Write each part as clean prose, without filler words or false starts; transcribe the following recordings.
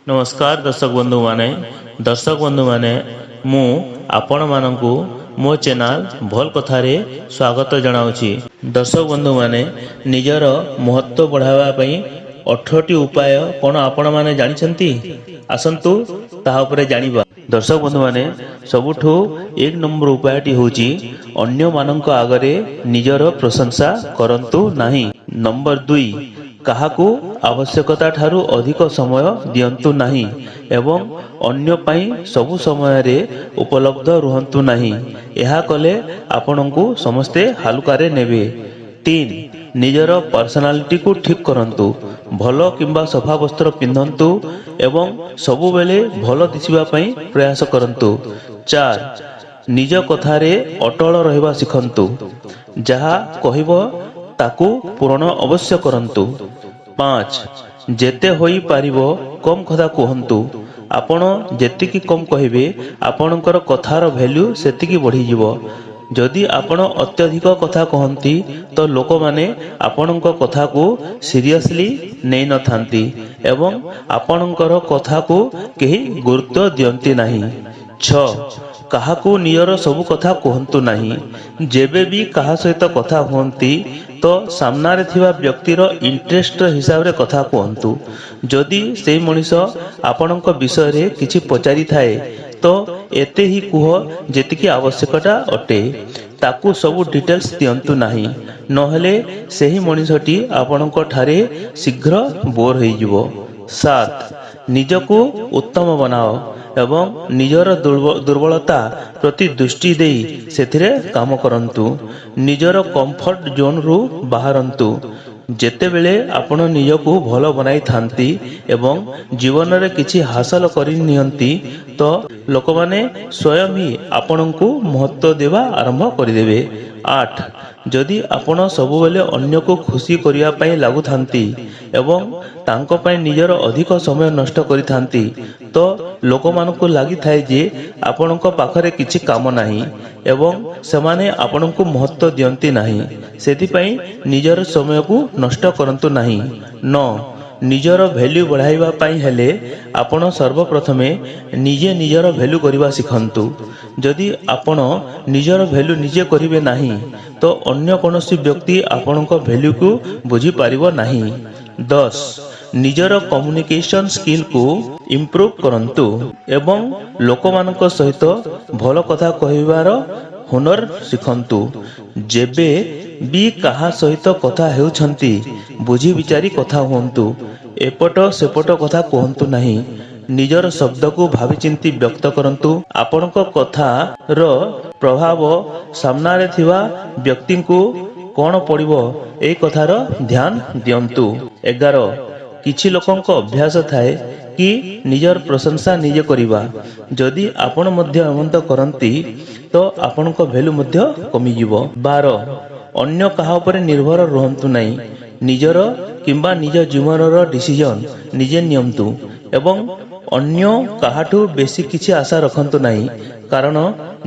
नमस्कार दर्शक बंधु माने मु आपण मानकु मो चैनल भल कथारे स्वागत जनाउछि। दर्शक बंधु माने निजर महत्व बढ़ावा पई 18टी उपाय कोन आपण माने जानिछंती आसंतु ताहा उपरे जानिबा। दर्शक बंधु माने सबुठु एक नंबर उपायटी होछि अन्य मानक आगरे निजर प्रशंसा करंतु नाही। नंबर 2 काहाकू आवश्यकता ठारू अधिक समय दियंतु नाही एवं अन्य पाई सबु समय रे उपलब्ध रुहंतु नाही। यहा कले आपनकू समस्ते हालुकारे नेबे। 3 निजर पर्सनालिटी को ठीक करंतु भलो किंबा सफा वस्त्र पिंधंतु एवं सबु बेले भलो दिसिबा पई प्रयास करंतु। 4 निज कथारे अटल रहबा सिखंतु जहा कहिबो ताकू पूर्ण अवश्य करंतु। 5 जेते होई पारिबो कम कथा कहंतु आपण जेतिकी कम कहिबे आपणकर कथार वैल्यू सेतिकी बढ़ी जिवो। जदि आपण अत्यधिक कथा कहंती तो लोक माने आपणक कथा को सीरियसली नै न थांती एवं आपणकर कथा को केही गुरुत्व दियंती नाही। 6 काहाकू नियर सबु कथा कहंतु नाही। जेबे भी काहा सहित कथा होंती तो सामनारे थिबा व्यक्तिर इंटरेस्ट हिसाब रे कथा कहंतु। जदि सेही मनिष आपणक विषय रे किछि पचारि थाए तो एते ही कुह जेतिकी आवश्यकता अटे ताकू सबु डिटेल्स दियंतु नाही नहले सेही मनिषटी आपणक ठारे शीघ्र बोर होई जिवो। 7 निजको उत्तम बनाओ एवं निजर दुर्बलता प्रति दृष्टि देई सेथिरे काम करंतु। निजर कंफर्ट जोन रु बाहरंतु जेते बेले आपण निजको भलो बनाई थांती एवं जीवन रे किछि हासिल करि नियंती तो लोक माने स्वयं ही आपणको महत्व देवा आरंभ करि देबे। 8 जदि आपण सबु बेले अन्य को खुशी करिया पई लागु थांती एवं तांको पई निजर अधिक समय नष्ट करि थांती तो लोक मानको लागि थाए जे आपणको पाखरे किछि काम नाही एवं सेमाने आपणको महत्व दियंती नाही सेति पई निजर समय को नष्ट करंतु नाही। 9 निजर वैल्यू बढ़ाइबा पई हेले आपण सर्वप्रथमे निजे निजर वैल्यू करिबा सिखंतु। जदि आपण निजर वैल्यू निजे करिवे नाही तो अन्य कोनोसी व्यक्ति आपणक वैल्यू को बुझी पारिबो नाही। 10 निजर कम्युनिकेशन स्किल को इम्प्रूव करंतु एवं लोकमानक सहित भलो कथा कहिबार हुनर सिखंतु। जेबे भी काहा सहित कथा हेउछंती बुझी विचारी कथा हुंतु एपट सेपट कथा कहंतु नाही। निजर शब्द को भावी चिंती व्यक्त करंतु आपणक कथा रो प्रभाव सामना रे थिवा व्यक्ति को कोन पड़िबो ए कथार ध्यान दियंतु। 11 किछि लोकंक अभ्यास थाए कि निजर प्रशंसा निजे करिबा जदि आपण मध्य एमंत करंती तो आपणक वैल्यू मध्य कमी जिवो। 12 अन्य काहा उपरे निर्भर रहंतु नाही निजर किंबा निज जीवनर डिसीजन निजे नियंतु एवं अन्य काहाठू बेसी किछि आशा रखंतु नाही कारण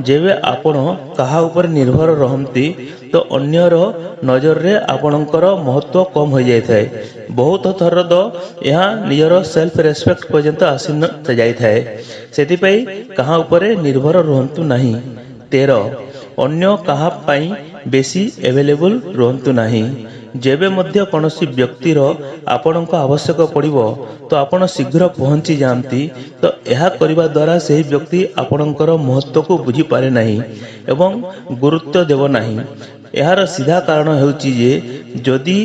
जेबे आपण काहा ऊपर निर्भर रहंती तो अन्यर नजर रे आपणकर महत्व कम हो जाय थाए। बहुत थर तो यह निजर सेल्फ रेस्पेक्ट पर्यंत आसीन जाय थाए सेति पई काहा ऊपर निर्भर रहंतु नाही। 13 अन्य काहा पई बेसी अवेलेबल रहंतु नाही। जेबे मध्य कोनोसी व्यक्तिर आपणक आवश्यक पड़िबो तो आपण शीघ्र पहुंची जानती तो यह करिबा द्वारा सेही व्यक्ति आपणकर महत्व को बुझी पारे नाही एवं गुरुत्व देव नाही। यार सीधा कारण हेउची जे जदि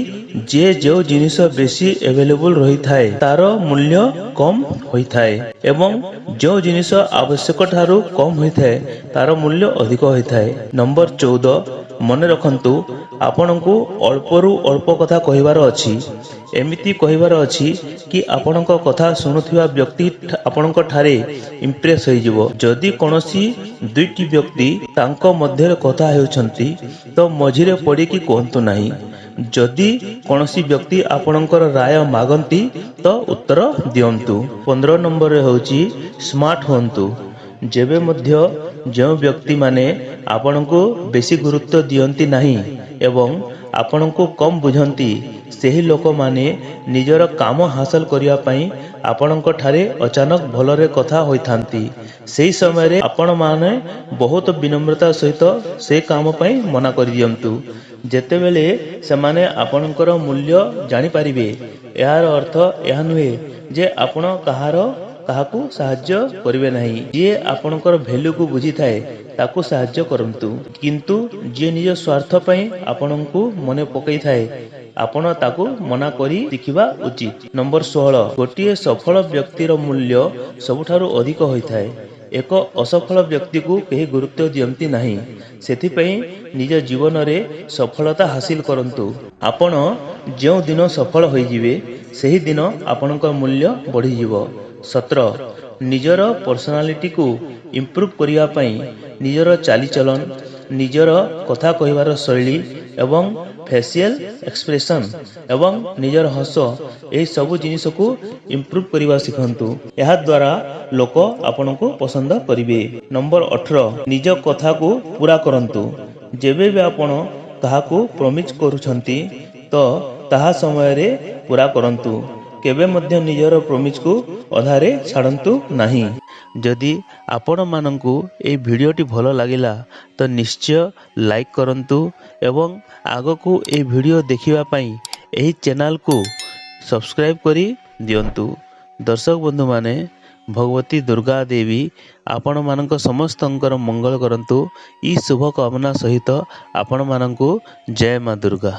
जे जो जिनिस बेसी अवेलेबल रही थाए तार मूल्य कम होई थाए एवं जो जिनिस आवश्यक ठारू कम होई थाए तार मूल्य अधिक होई थाए। नंबर 14 मने रखंतु आपणको अल्परु अल्प कथा कहिबार अछि एमिति कहिबार अछि कि आपणक कथा सुनुथिबा व्यक्ति आपणक ठारे इंप्रेस होई जिवो। जदि कोनोसी दुईटी व्यक्ति तांको मध्य कथा हेउछंती तो मझिरे पड़ी कि कहंतु नाही। जदि कोनोसी व्यक्ति आपणकर राय मागंती तो उत्तर दियंतु। 15 नंबर रे होची स्मार्ट होंतु जेबे मध्य जो व्यक्ति माने आपणको बेसी गुरुत्व दियंती नाही ଏବଂ ଆପଣଙ୍କୁ କମ୍ ବୁଝନ୍ତି ସେହି ଲୋକମାନେ ନିଜର କାମ ହାସଲ କରିବା ପାଇଁ ଆପଣଙ୍କ ଠାରେ ଅଚାନକ ଭଲରେ କଥା ହୋଇଥାନ୍ତି। ସେହି ସମୟରେ ଆପଣମାନେ ବହୁତ ବିନମ୍ରତା ସହିତ ସେ କାମ ପାଇଁ ମନା କରିଦିଅନ୍ତୁ। ଯେତେବେଳେ ସେମାନେ ଆପଣଙ୍କର ମୂଲ୍ୟ ଜାଣିପାରିବେ, ଏହାର ଅର୍ଥ ଏହା ନୁହେଁ ଯେ ଆପଣ କାହାକୁ ସାହାଯ୍ୟ କରିବେ ନାହିଁ। ଯିଏ ଆପଣଙ୍କର ଭ୍ୟାଲ୍ୟୁକୁ ବୁଝିଥାଏ ତାକୁ ସାହାଯ୍ୟ କରନ୍ତୁ, କିନ୍ତୁ ଯିଏ ନିଜ ସ୍ୱାର୍ଥ ପାଇଁ ଆପଣଙ୍କୁ ମନେ ପକାଇଥାଏ ଆପଣ ତାକୁ ମନା କରି ଶିଖିବା ଉଚିତ। ନମ୍ବର 16, ଗୋଟିଏ ସଫଳ ବ୍ୟକ୍ତିର ମୂଲ୍ୟ ସବୁଠାରୁ ଅଧିକ ହୋଇଥାଏ। ଏକ ଅସଫଳ ବ୍ୟକ୍ତିକୁ କେହି ଗୁରୁତ୍ୱ ଦିଅନ୍ତି ନାହିଁ। ସେଥିପାଇଁ ନିଜ ଜୀବନରେ ସଫଳତା ହାସିଲ କରନ୍ତୁ। ଆପଣ ଯେଉଁ ଦିନ ସଫଳ ହୋଇଯିବେ ସେହି ଦିନ ଆପଣଙ୍କ ମୂଲ୍ୟ ବଢ଼ିଯିବ। 17, ନିଜର ପର୍ସନାଲିଟିକୁ ଇମ୍ପ୍ରୁଭ୍ କରିବା ପାଇଁ ନିଜର ଚାଲିଚଳନ, ନିଜର କଥା କହିବାର ଶୈଳୀ ଏବଂ ଫେସିଆଲ ଏକ୍ସପ୍ରେସନ୍ ଏବଂ ନିଜର ହସ, ଏହି ସବୁ ଜିନିଷକୁ ଇମ୍ପ୍ରୁଭ୍ କରିବା ଶିଖନ୍ତୁ। ଏହାଦ୍ୱାରା ଲୋକ ଆପଣଙ୍କୁ ପସନ୍ଦ କରିବେ। ନମ୍ବର 18, ନିଜ କଥାକୁ ପୂରା କରନ୍ତୁ। ଯେବେ ବି ଆପଣ କାହାକୁ ପ୍ରମିସ୍ କରୁଛନ୍ତି ତ ତାହା ସମୟରେ ପୂରା କରନ୍ତୁ। କେବେ ମଧ୍ୟ ନିଜର ପ୍ରମିସ୍କୁ ଅଧାରେ ଛାଡ଼ନ୍ତୁ ନାହିଁ। ଯଦି ଆପଣମାନଙ୍କୁ ଏହି ଭିଡ଼ିଓଟି ଭଲ ଲାଗିଲା ତ ନିଶ୍ଚୟ ଲାଇକ୍ କରନ୍ତୁ ଏବଂ ଆଗକୁ ଏହି ଭିଡ଼ିଓ ଦେଖିବା ପାଇଁ ଏହି ଚ୍ୟାନେଲକୁ ସବସ୍କ୍ରାଇବ୍ କରି ଦିଅନ୍ତୁ। ଦର୍ଶକ ବନ୍ଧୁମାନେ, ଭଗବତୀ ଦୁର୍ଗା ଦେବୀ ଆପଣମାନଙ୍କ ସମସ୍ତଙ୍କର ମଙ୍ଗଳ କରନ୍ତୁ। ଏହି ଶୁଭ କାମନା ସହିତ ଆପଣମାନଙ୍କୁ ଜୟ ମା ଦୁର୍ଗା।